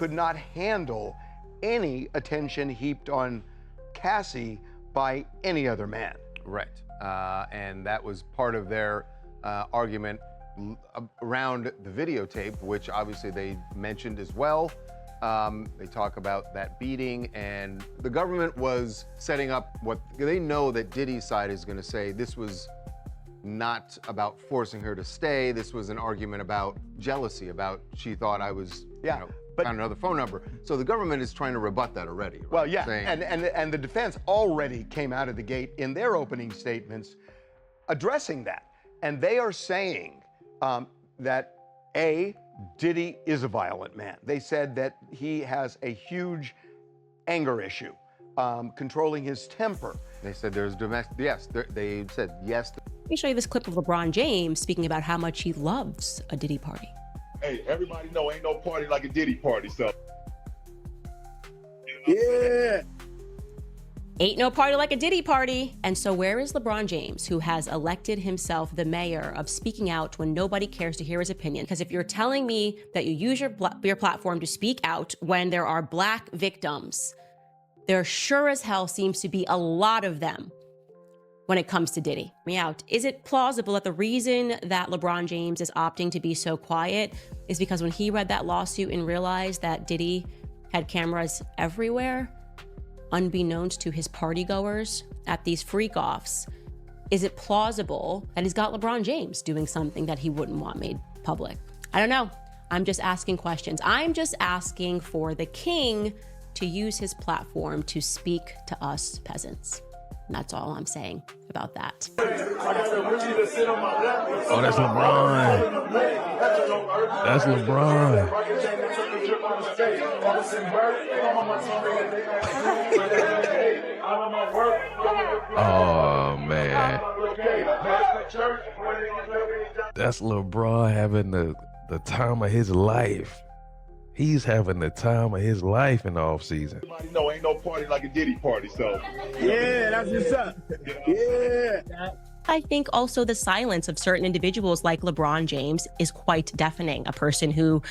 could not handle any attention heaped on Cassie by any other man. Right. And that was part of their argument around the videotape, which obviously they mentioned as well. They talk about that beating, and the government was setting up what they know that Diddy's side is going to say this was not about forcing her to stay. This was an argument about jealousy, about she thought I was, but on another phone number. So the government is trying to rebut that already. Right? Well, yeah, Saying, and the defense already came out of the gate in their opening statements addressing that. And they are saying that Diddy is a violent man. They said that he has a huge anger issue, controlling his temper. They said there's domestic, yes, they said yes. Let me show you this clip of LeBron James speaking about how much he loves a Diddy party. Hey, everybody know ain't no party like a Diddy party, so. Yeah. Ain't no party like a Diddy party. And so where is LeBron James, who has elected himself the mayor of speaking out when nobody cares to hear his opinion? Because if you're telling me that you use your platform to speak out when there are Black victims, there sure as hell seems to be a lot of them when it comes to Diddy. Me out. Is it plausible that the reason that LeBron James is opting to be so quiet is because when he read that lawsuit and realized that Diddy had cameras everywhere, unbeknownst to his party goers at these freak-offs, is it plausible that he's got LeBron James doing something that he wouldn't want made public? I don't know. I'm just asking questions. I'm just asking for the king to use his platform to speak to us peasants. And that's all I'm saying about that. Oh, that's LeBron. That's LeBron. Oh, man. That's LeBron having the time of his life. He's having the time of his life in the off season. Everybody know ain't no party like a Diddy party, so. Yeah, that's what's up. Yeah. I think also the silence of certain individuals like LeBron James is quite deafening. A person who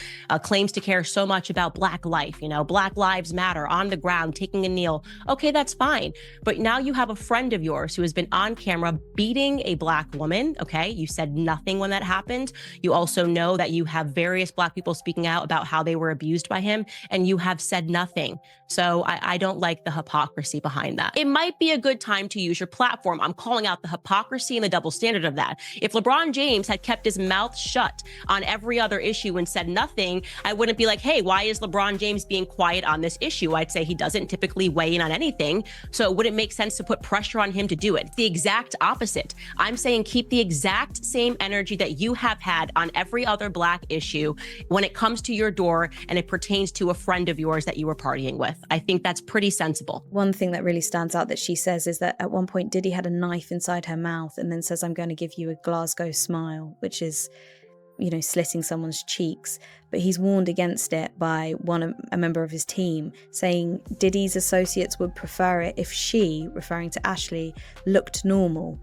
claims to care so much about Black life, Black Lives Matter, on the ground, taking a kneel. Okay, that's fine. But now you have a friend of yours who has been on camera beating a Black woman. Okay, you said nothing when that happened. You also know that you have various Black people speaking out about how they were abused by him, and you have said nothing. So I don't like the hypocrisy behind that. It might be a good time to use your platform. I'm calling out the hypocrisy and the double standard of that. If LeBron James had kept his mouth shut on every other issue and said nothing, I wouldn't be like, hey, why is LeBron James being quiet on this issue? I'd say he doesn't typically weigh in on anything, so it wouldn't make sense to put pressure on him to do it. It's the exact opposite. I'm saying keep the exact same energy that you have had on every other Black issue when it comes to your door and it pertains to a friend of yours that you were partying with. I think that's pretty sensible. One thing that really stands out that she says is that at one point Diddy had a knife inside her mouth and then says, I'm going to give you a Glasgow smile, which is, slitting someone's cheeks. But he's warned against it by a member of his team, saying Diddy's associates would prefer it if she, referring to Ashley, looked normal.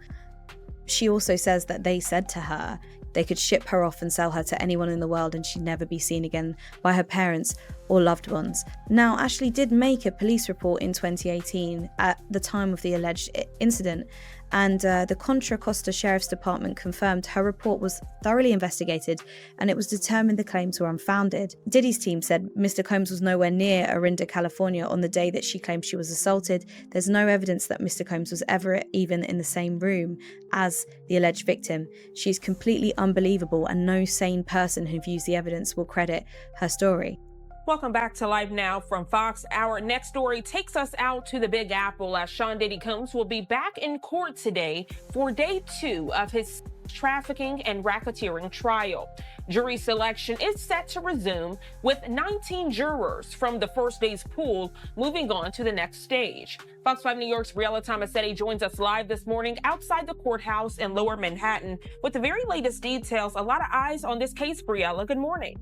She also says that they said to her they could ship her off and sell her to anyone in the world and she'd never be seen again by her parents or loved ones. Now, Ashley did make a police report in 2018 at the time of the alleged incident, and the Contra Costa Sheriff's Department confirmed her report was thoroughly investigated and it was determined the claims were unfounded. Diddy's team said Mr. Combs was nowhere near Orinda, California on the day that she claimed she was assaulted. There's no evidence that Mr. Combs was ever even in the same room as the alleged victim. She's completely unbelievable and no sane person who views the evidence will credit her story. Welcome back to Live Now from Fox. Our next story takes us out to the Big Apple as Sean Diddy Combs will be back in court today for day 2 of his trafficking and racketeering trial. Jury selection is set to resume with 19 jurors from the first day's pool moving on to the next stage. Fox 5 New York's Briella Tomasetti joins us live this morning outside the courthouse in Lower Manhattan with the very latest details. A lot of eyes on this case, Briella. Good morning.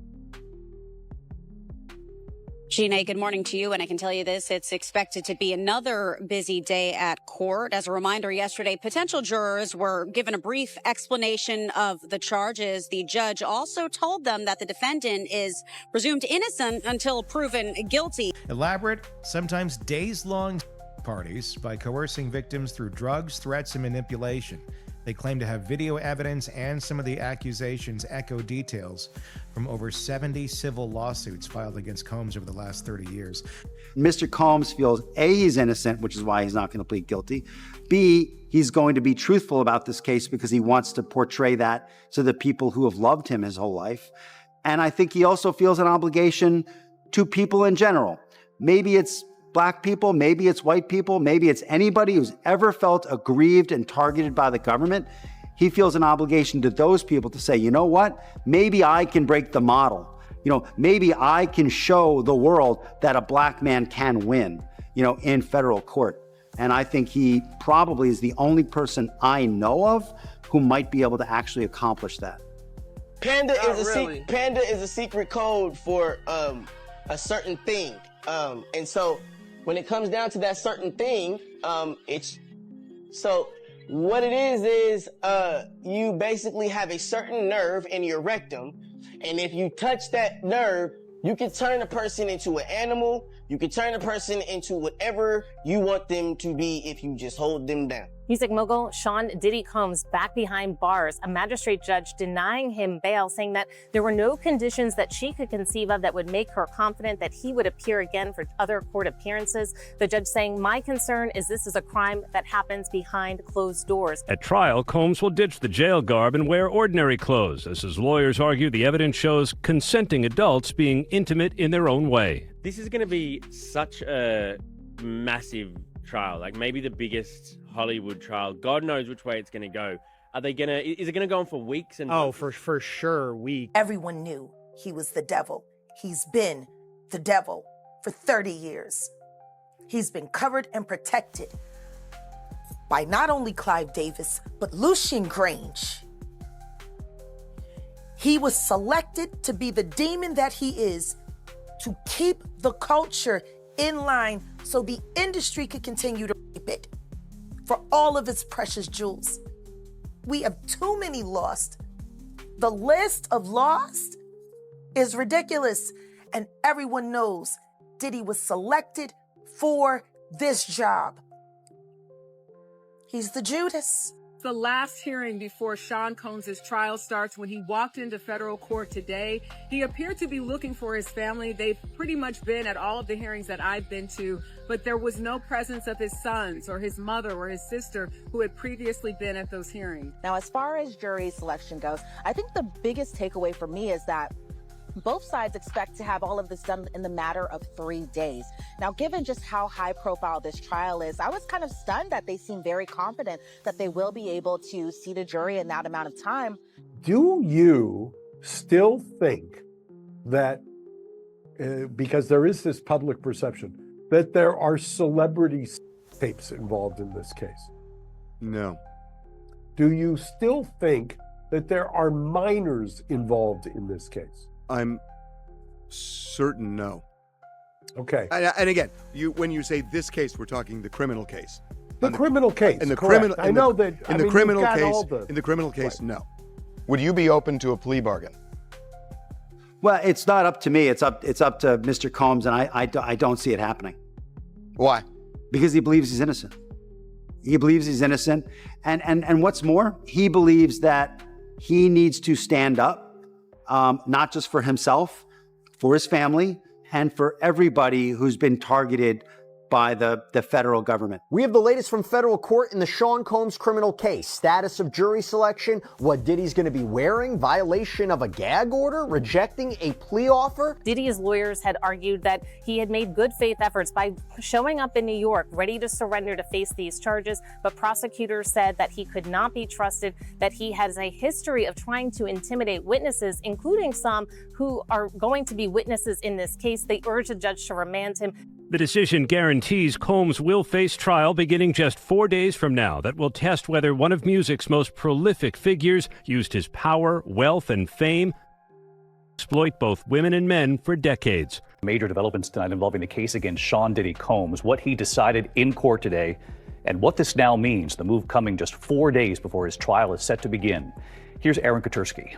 Gina, good morning to you. And I can tell you this, it's expected to be another busy day at court. As a reminder, yesterday, potential jurors were given a brief explanation of the charges. The judge also told them that the defendant is presumed innocent until proven guilty. Elaborate, sometimes days-long parties by coercing victims through drugs, threats, and manipulation. They claim to have video evidence, and some of the accusations echo details from over 70 civil lawsuits filed against Combs over the last 30 years. Mr. Combs feels A, he's innocent, which is why he's not going to plead guilty. B, he's going to be truthful about this case because he wants to portray that to the people who have loved him his whole life. And I think he also feels an obligation to people in general. Maybe it's Black people, maybe it's white people, maybe it's anybody who's ever felt aggrieved and targeted by the government. He feels an obligation to those people to say, you know what, maybe I can break the model. Maybe I can show the world that a Black man can win, in federal court. And I think he probably is the only person I know of who might be able to actually accomplish that. Panda is a secret code for a certain thing. And so when it comes down to that certain thing, what it is you basically have a certain nerve in your rectum, and if you touch that nerve, you can turn a person into an animal, you can turn a person into whatever you want them to be if you just hold them down. Music mogul Sean Diddy Combs back behind bars, a magistrate judge denying him bail, saying that there were no conditions that she could conceive of that would make her confident that he would appear again for other court appearances. The judge saying, my concern is this is a crime that happens behind closed doors. At trial, Combs will ditch the jail garb and wear ordinary clothes. As his lawyers argue, the evidence shows consenting adults being intimate in their own way. This is going to be such a massive trial, like maybe the biggest Hollywood trial. God knows which way it's going to go. Is it going to go on for weeks? For sure, weeks. Everyone knew he was the devil. He's been the devil for 30 years. He's been covered and protected by not only Clive Davis, but Lucien Grange. He was selected to be the demon that he is, to keep the culture in line so the industry could continue to rape it for all of its precious jewels. We have too many lost. The list of lost is ridiculous, and everyone knows Diddy was selected for this job. He's the Judas. The last hearing before Sean Combs' trial starts. When he walked into federal court today, he appeared to be looking for his family. They've pretty much been at all of the hearings that I've been to, but there was no presence of his sons or his mother or his sister who had previously been at those hearings. Now, as far as jury selection goes, I think the biggest takeaway for me is that both sides expect to have all of this done in the matter of 3 days. Now, given just how high profile this trial is, I was kind of stunned that they seem very confident that they will be able to seat a jury in that amount of time. Do you still think that, because there is this public perception, that there are celebrity tapes involved in this case? No. Do you still think that there are minors involved in this case? I'm certain no. Okay. And again, when you say this case, we're talking the criminal case. The criminal case. In the correct. criminal, I know that. In the criminal case. In the criminal case, no. Would you be open to a plea bargain? Well, it's not up to me. It's up to Mr. Combs, and I don't see it happening. Why? Because he believes he's innocent. He believes he's innocent, and what's more, he believes that he needs to stand up. Not just for himself, for his family, and for everybody who's been targeted by the federal government. We have the latest from federal court in the Sean Combs criminal case. Status of jury selection, what Diddy's going to be wearing, violation of a gag order, rejecting a plea offer. Diddy's lawyers had argued that he had made good faith efforts by showing up in New York, ready to surrender to face these charges, but prosecutors said that he could not be trusted, that he has a history of trying to intimidate witnesses, including some who are going to be witnesses in this case. They urged the judge to remand him. The decision guarantees Combs will face trial beginning just 4 days from now. That will test whether one of music's most prolific figures used his power, wealth, and fame to exploit both women and men for decades. Major developments tonight involving the case against Sean Diddy Combs, what he decided in court today, and what this now means, the move coming just 4 days before his trial is set to begin. Here's Aaron Katursky.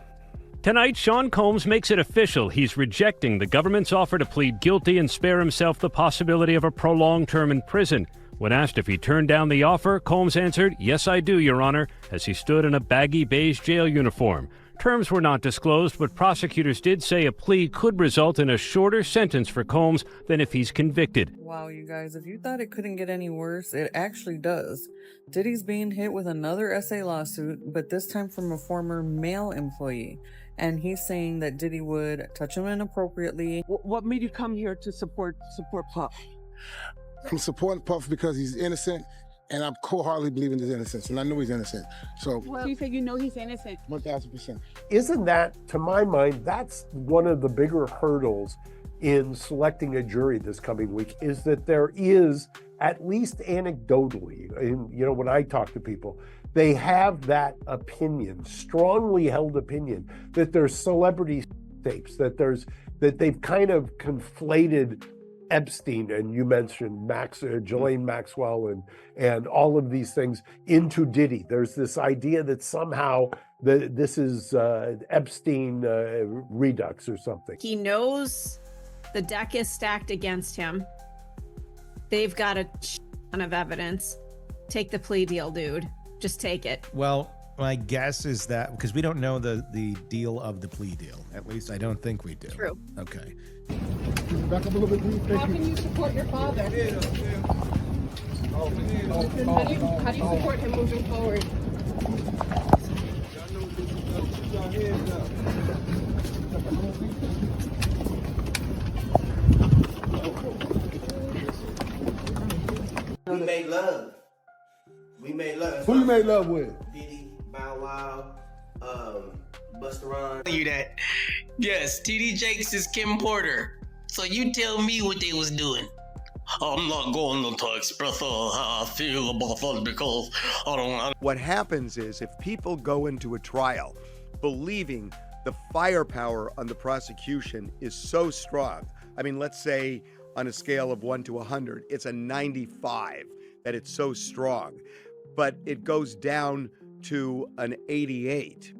Tonight, Sean Combs makes it official. He's rejecting the government's offer to plead guilty and spare himself the possibility of a prolonged term in prison. When asked if he turned down the offer, Combs answered, "Yes, I do, Your Honor," as he stood in a baggy beige jail uniform. Terms were not disclosed, but prosecutors did say a plea could result in a shorter sentence for Combs than if he's convicted. Wow, you guys, if you thought it couldn't get any worse, it actually does. Diddy's being hit with another SA lawsuit, but this time from a former male employee. And he's saying that Diddy would touch him inappropriately. What made you come here to support Puff? I'm supporting Puff because he's innocent, and I wholeheartedly believe in his innocence, and I know he's innocent. So you say you know he's innocent? 1,000%. Isn't that, to my mind, that's one of the bigger hurdles in selecting a jury this coming week, is that there is, at least anecdotally, when I talk to people, they have that opinion, strongly held opinion, that there's celebrity tapes, that they've kind of conflated Epstein, and you mentioned Ghislaine Maxwell and all of these things into Diddy. There's this idea that somehow this is Epstein redux or something. He knows the deck is stacked against him. They've got a ton of evidence. Take the plea deal, dude. Just take it. Well, my guess is that, because we don't know the deal of the plea deal. At least I don't think we do. True. Okay. Back up a little bit, please. How can you support your father? How do you support him moving forward? We made love. We made love. Who you made love with? Diddy, Bow Wow, Busta Rhymes. You that? Yes, TD Jakes is Kim Porter. So you tell me what they was doing. I'm not going to express how I feel about that because I don't. What happens is if people go into a trial believing the firepower on the prosecution is so strong, I mean, let's say on a scale of 1 to 100, it's a 95 that it's so strong, but it goes down to an 88.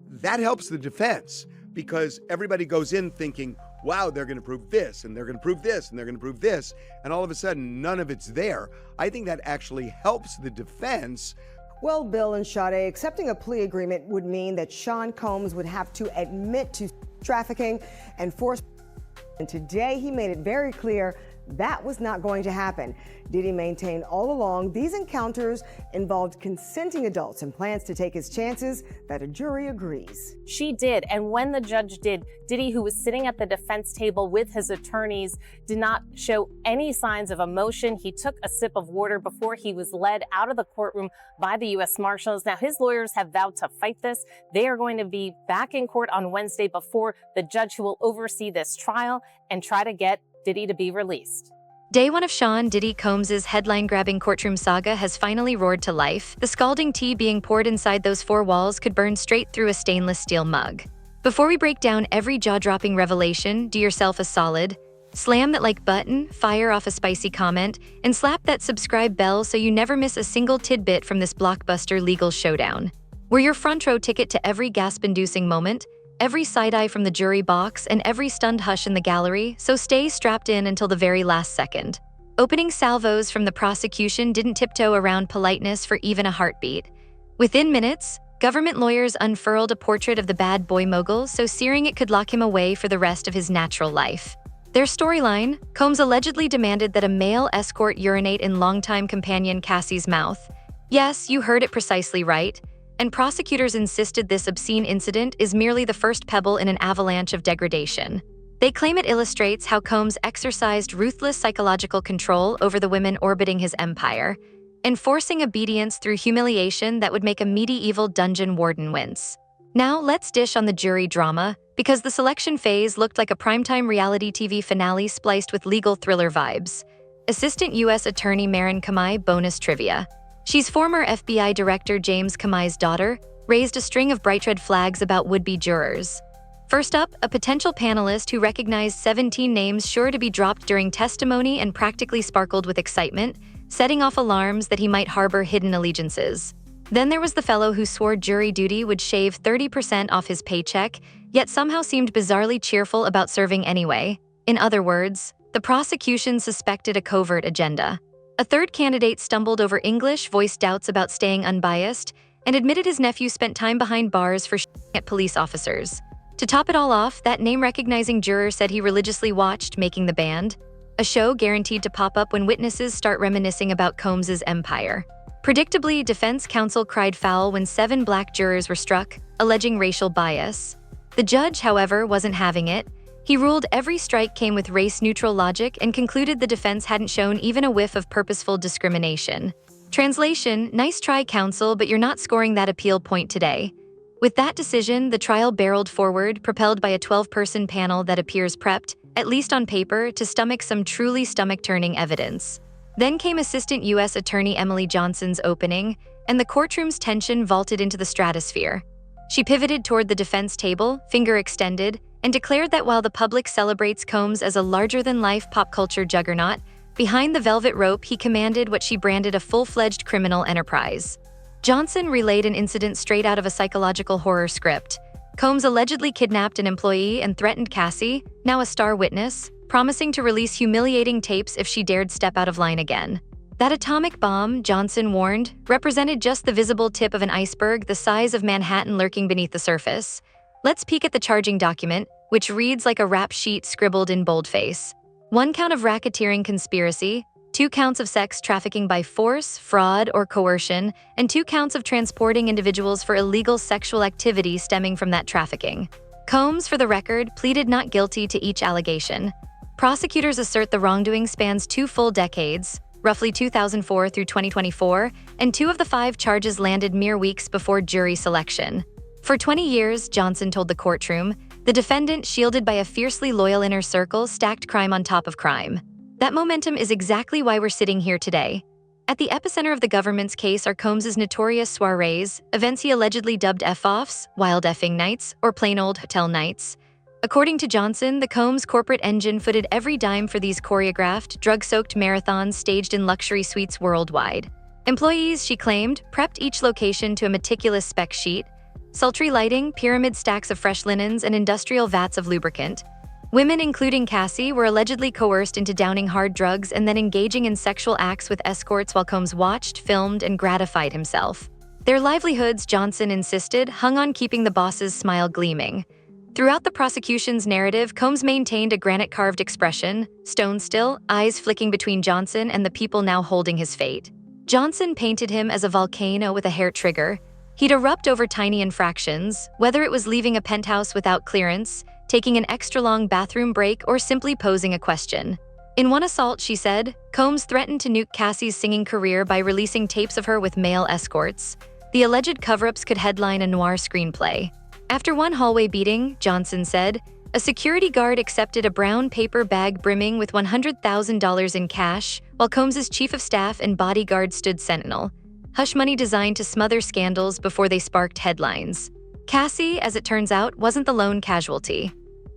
That helps the defense because everybody goes in thinking, wow, they're going to prove this, and they're going to prove this, and they're going to prove this, and all of a sudden, none of it's there. I think that actually helps the defense. Well, Bill and Sade, accepting a plea agreement would mean that Sean Combs would have to admit to trafficking and force. And today, he made it very clear that was not going to happen. Diddy maintained all along these encounters involved consenting adults and plans to take his chances that a jury agrees. She did, and when the judge did, Diddy, who was sitting at the defense table with his attorneys, did not show any signs of emotion. He took a sip of water before he was led out of the courtroom by the U.S. Marshals. Now, his lawyers have vowed to fight this. They are going to be back in court on Wednesday before the judge who will oversee this trial and try to get Diddy to be released. Day one of Sean Diddy Combs' headline-grabbing courtroom saga has finally roared to life. The scalding tea being poured inside those four walls could burn straight through a stainless steel mug. Before we break down every jaw-dropping revelation, do yourself a solid. Slam that like button, fire off a spicy comment, and slap that subscribe bell so you never miss a single tidbit from this blockbuster legal showdown. We're your front row ticket to every gasp-inducing moment, every side-eye from the jury box, and every stunned hush in the gallery, so stay strapped in until the very last second. Opening salvos from the prosecution didn't tiptoe around politeness for even a heartbeat. Within minutes, government lawyers unfurled a portrait of the bad boy mogul so searing it could lock him away for the rest of his natural life. Their storyline: Combs allegedly demanded that a male escort urinate in longtime companion Cassie's mouth. Yes, you heard it precisely right. And prosecutors insisted this obscene incident is merely the first pebble in an avalanche of degradation. They claim it illustrates how Combs exercised ruthless psychological control over the women orbiting his empire, enforcing obedience through humiliation that would make a medieval dungeon warden wince. Now let's dish on the jury drama, because the selection phase looked like a primetime reality TV finale spliced with legal thriller vibes. Assistant U.S. Attorney Marin Kamai bonus trivia. She's former FBI Director James Kamai's daughter, raised a string of bright red flags about would-be jurors. First up, a potential panelist who recognized 17 names sure to be dropped during testimony and practically sparkled with excitement, setting off alarms that he might harbor hidden allegiances. Then there was the fellow who swore jury duty would shave 30% off his paycheck, yet somehow seemed bizarrely cheerful about serving anyway. In other words, the prosecution suspected a covert agenda. A third candidate stumbled over English, voiced doubts about staying unbiased, and admitted his nephew spent time behind bars for at police officers. To top it all off, that name-recognizing juror said he religiously watched Making the Band, a show guaranteed to pop up when witnesses start reminiscing about Combs's empire. Predictably, defense counsel cried foul when 7 black jurors were struck, alleging racial bias. The judge, however, wasn't having it. He ruled every strike came with race-neutral logic and concluded the defense hadn't shown even a whiff of purposeful discrimination. Translation: nice try, counsel, but you're not scoring that appeal point today. With that decision, the trial barreled forward, propelled by a 12-person panel that appears prepped, at least on paper, to stomach some truly stomach-turning evidence. Then came Assistant U.S. Attorney Emily Johnson's opening, and the courtroom's tension vaulted into the stratosphere. She pivoted toward the defense table, finger extended, and declared that while the public celebrates Combs as a larger-than-life pop culture juggernaut, behind the velvet rope he commanded what she branded a full-fledged criminal enterprise. Johnson relayed an incident straight out of a psychological horror script. Combs allegedly kidnapped an employee and threatened Cassie, now a star witness, promising to release humiliating tapes if she dared step out of line again. That atomic bomb, Johnson warned, represented just the visible tip of an iceberg the size of Manhattan lurking beneath the surface. Let's peek at the charging document, which reads like a rap sheet scribbled in boldface. 1 count of racketeering conspiracy, 2 counts of sex trafficking by force, fraud, or coercion, and 2 counts of transporting individuals for illegal sexual activity stemming from that trafficking. Combs, for the record, pleaded not guilty to each allegation. Prosecutors assert the wrongdoing spans 2 full decades, roughly 2004 through 2024, and 2 of the 5 charges landed mere weeks before jury selection. For 20 years, Johnson told the courtroom, the defendant, shielded by a fiercely loyal inner circle, stacked crime on top of crime. That momentum is exactly why we're sitting here today. At the epicenter of the government's case are Combs's notorious soirees, events he allegedly dubbed F-offs, wild effing nights, or plain old hotel nights. According to Johnson, the Combs corporate engine footed every dime for these choreographed, drug-soaked marathons staged in luxury suites worldwide. Employees, she claimed, prepped each location to a meticulous spec sheet. Sultry lighting, pyramid stacks of fresh linens, and industrial vats of lubricant. Women, including Cassie, were allegedly coerced into downing hard drugs and then engaging in sexual acts with escorts while Combs watched, filmed, and gratified himself. Their livelihoods, Johnson insisted, hung on keeping the boss's smile gleaming. Throughout the prosecution's narrative, Combs maintained a granite-carved expression, stone still, eyes flicking between Johnson and the people now holding his fate. Johnson painted him as a volcano with a hair trigger. He'd erupt over tiny infractions, whether it was leaving a penthouse without clearance, taking an extra-long bathroom break, or simply posing a question. In one assault, she said, Combs threatened to nuke Cassie's singing career by releasing tapes of her with male escorts. The alleged cover-ups could headline a noir screenplay. After one hallway beating, Johnson said, a security guard accepted a brown paper bag brimming with $100,000 in cash, while Combs's chief of staff and bodyguard stood sentinel. Hush money designed to smother scandals before they sparked headlines. Cassie, as it turns out, wasn't the lone casualty.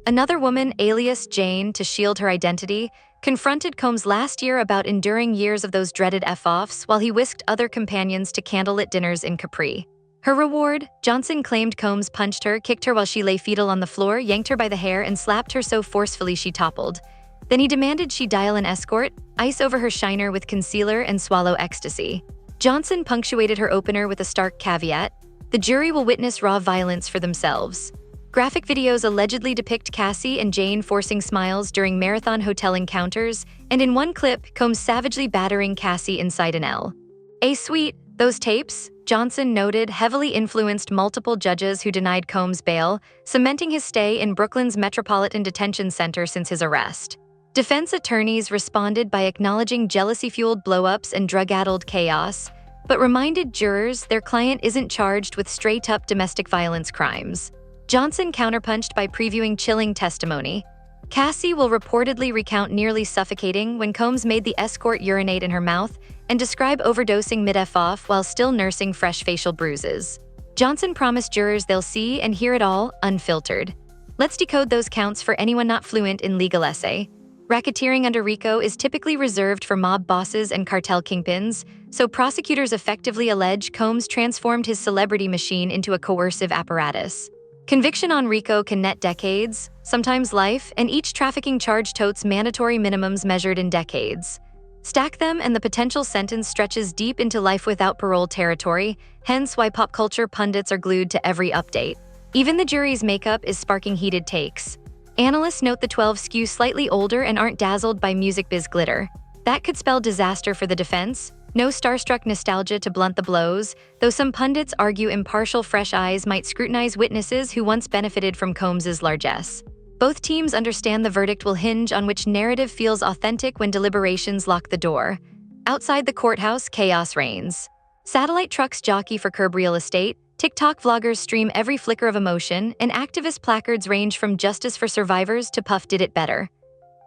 Another woman, alias Jane, to shield her identity, confronted Combs last year about enduring years of those dreaded F-offs while he whisked other companions to candlelit dinners in Capri. Her reward? Johnson claimed Combs punched her, kicked her while she lay fetal on the floor, yanked her by the hair, and slapped her so forcefully she toppled. Then he demanded she dial an escort, ice over her shiner with concealer, and swallow ecstasy. Johnson punctuated her opener with a stark caveat: the jury will witness raw violence for themselves. Graphic videos allegedly depict Cassie and Jane forcing smiles during marathon hotel encounters, and in one clip, Combs savagely battering Cassie inside an L. A sweet, those tapes, Johnson noted, heavily influenced multiple judges who denied Combs bail, cementing his stay in Brooklyn's Metropolitan Detention Center since his arrest. Defense attorneys responded by acknowledging jealousy-fueled blow-ups and drug-addled chaos, but reminded jurors their client isn't charged with straight-up domestic violence crimes. Johnson counterpunched by previewing chilling testimony. Cassie will reportedly recount nearly suffocating when Combs made the escort urinate in her mouth and describe overdosing mid-F-off while still nursing fresh facial bruises. Johnson promised jurors they'll see and hear it all, unfiltered. Let's decode those counts for anyone not fluent in legal essay. Racketeering under RICO is typically reserved for mob bosses and cartel kingpins, so prosecutors effectively allege Combs transformed his celebrity machine into a coercive apparatus. Conviction on RICO can net decades, sometimes life, and each trafficking charge totes mandatory minimums measured in decades. Stack them and the potential sentence stretches deep into life without parole territory, hence why pop culture pundits are glued to every update. Even the jury's makeup is sparking heated takes. Analysts note the 12 skew slightly older and aren't dazzled by music biz glitter. That could spell disaster for the defense. No starstruck nostalgia to blunt the blows, though some pundits argue impartial fresh eyes might scrutinize witnesses who once benefited from Combs's largesse. Both teams understand the verdict will hinge on which narrative feels authentic when deliberations lock the door. Outside the courthouse, chaos reigns. Satellite trucks jockey for curb real estate, TikTok vloggers stream every flicker of emotion, and activist placards range from justice for survivors to Puff did it better.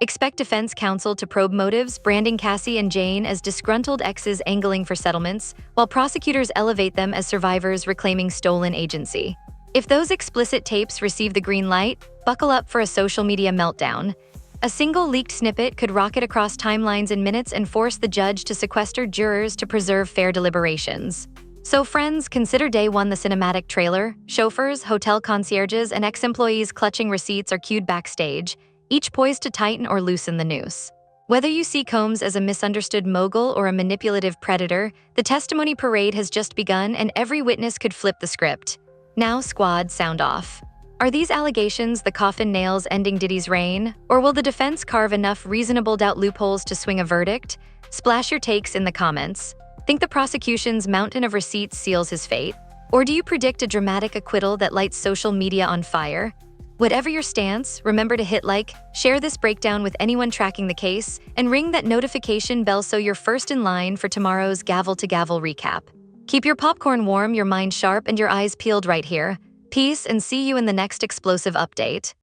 Expect defense counsel to probe motives, branding Cassie and Jane as disgruntled exes angling for settlements, while prosecutors elevate them as survivors reclaiming stolen agency. If those explicit tapes receive the green light, buckle up for a social media meltdown. A single leaked snippet could rocket across timelines in minutes and force the judge to sequester jurors to preserve fair deliberations. So friends, consider day one the cinematic trailer. Chauffeurs, hotel concierges, and ex-employees clutching receipts are cued backstage, each poised to tighten or loosen the noose. Whether you see Combs as a misunderstood mogul or a manipulative predator, the testimony parade has just begun and every witness could flip the script. Now, squad, sound off. Are these allegations the coffin nails ending Diddy's reign, or will the defense carve enough reasonable doubt loopholes to swing a verdict? Splash your takes in the comments. Think the prosecution's mountain of receipts seals his fate? Or do you predict a dramatic acquittal that lights social media on fire? Whatever your stance, remember to hit like, share this breakdown with anyone tracking the case, and ring that notification bell so you're first in line for tomorrow's gavel-to-gavel recap. Keep your popcorn warm, your mind sharp, and your eyes peeled right here. Peace, and see you in the next explosive update.